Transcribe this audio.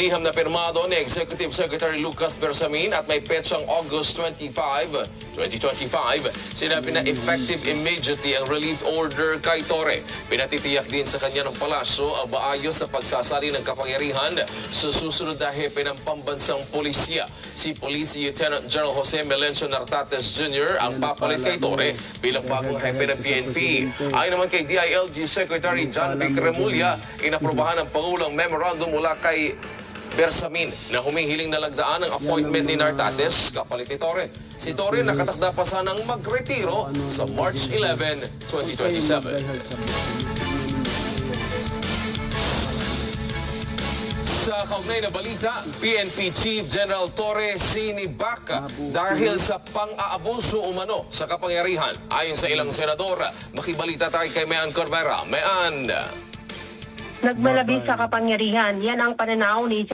Liham na pirmado ni Executive Secretary Lucas Bersamin at may petsang August 25, 2025. Sinabi na effective immediately ang relief order kay Torre. Pinatitiyak din sa kanya ng palasyo ang maayos sa pagsasali ng kapangyarihan sa susunod na hepe ng pambansang pulisya. Si Police Lieutenant General Jose Melencio Nartates Jr. ang papalit kay Torre bilang bagong hepe ng PNP. Ayon naman kay DILG Secretary John Vic Remulla, inaprobahan ng Pangulong memorandum mula kay Bersamin na humihiling na lagdaan ang appointment ni Nartates kapalit ni Torre. Si Torre nakatakda pa sanang magretiro sa March 11, 2027. Sa kaugnay na balita, PNP Chief General Torre sinibak dahil sa pang-aabuso umano sa kapangyarihan. Ayon sa ilang senador, makibalita tayo kay Mean Corbera. Mean. Nagmalabis sa kapangyarihan, yan ang pananaw ni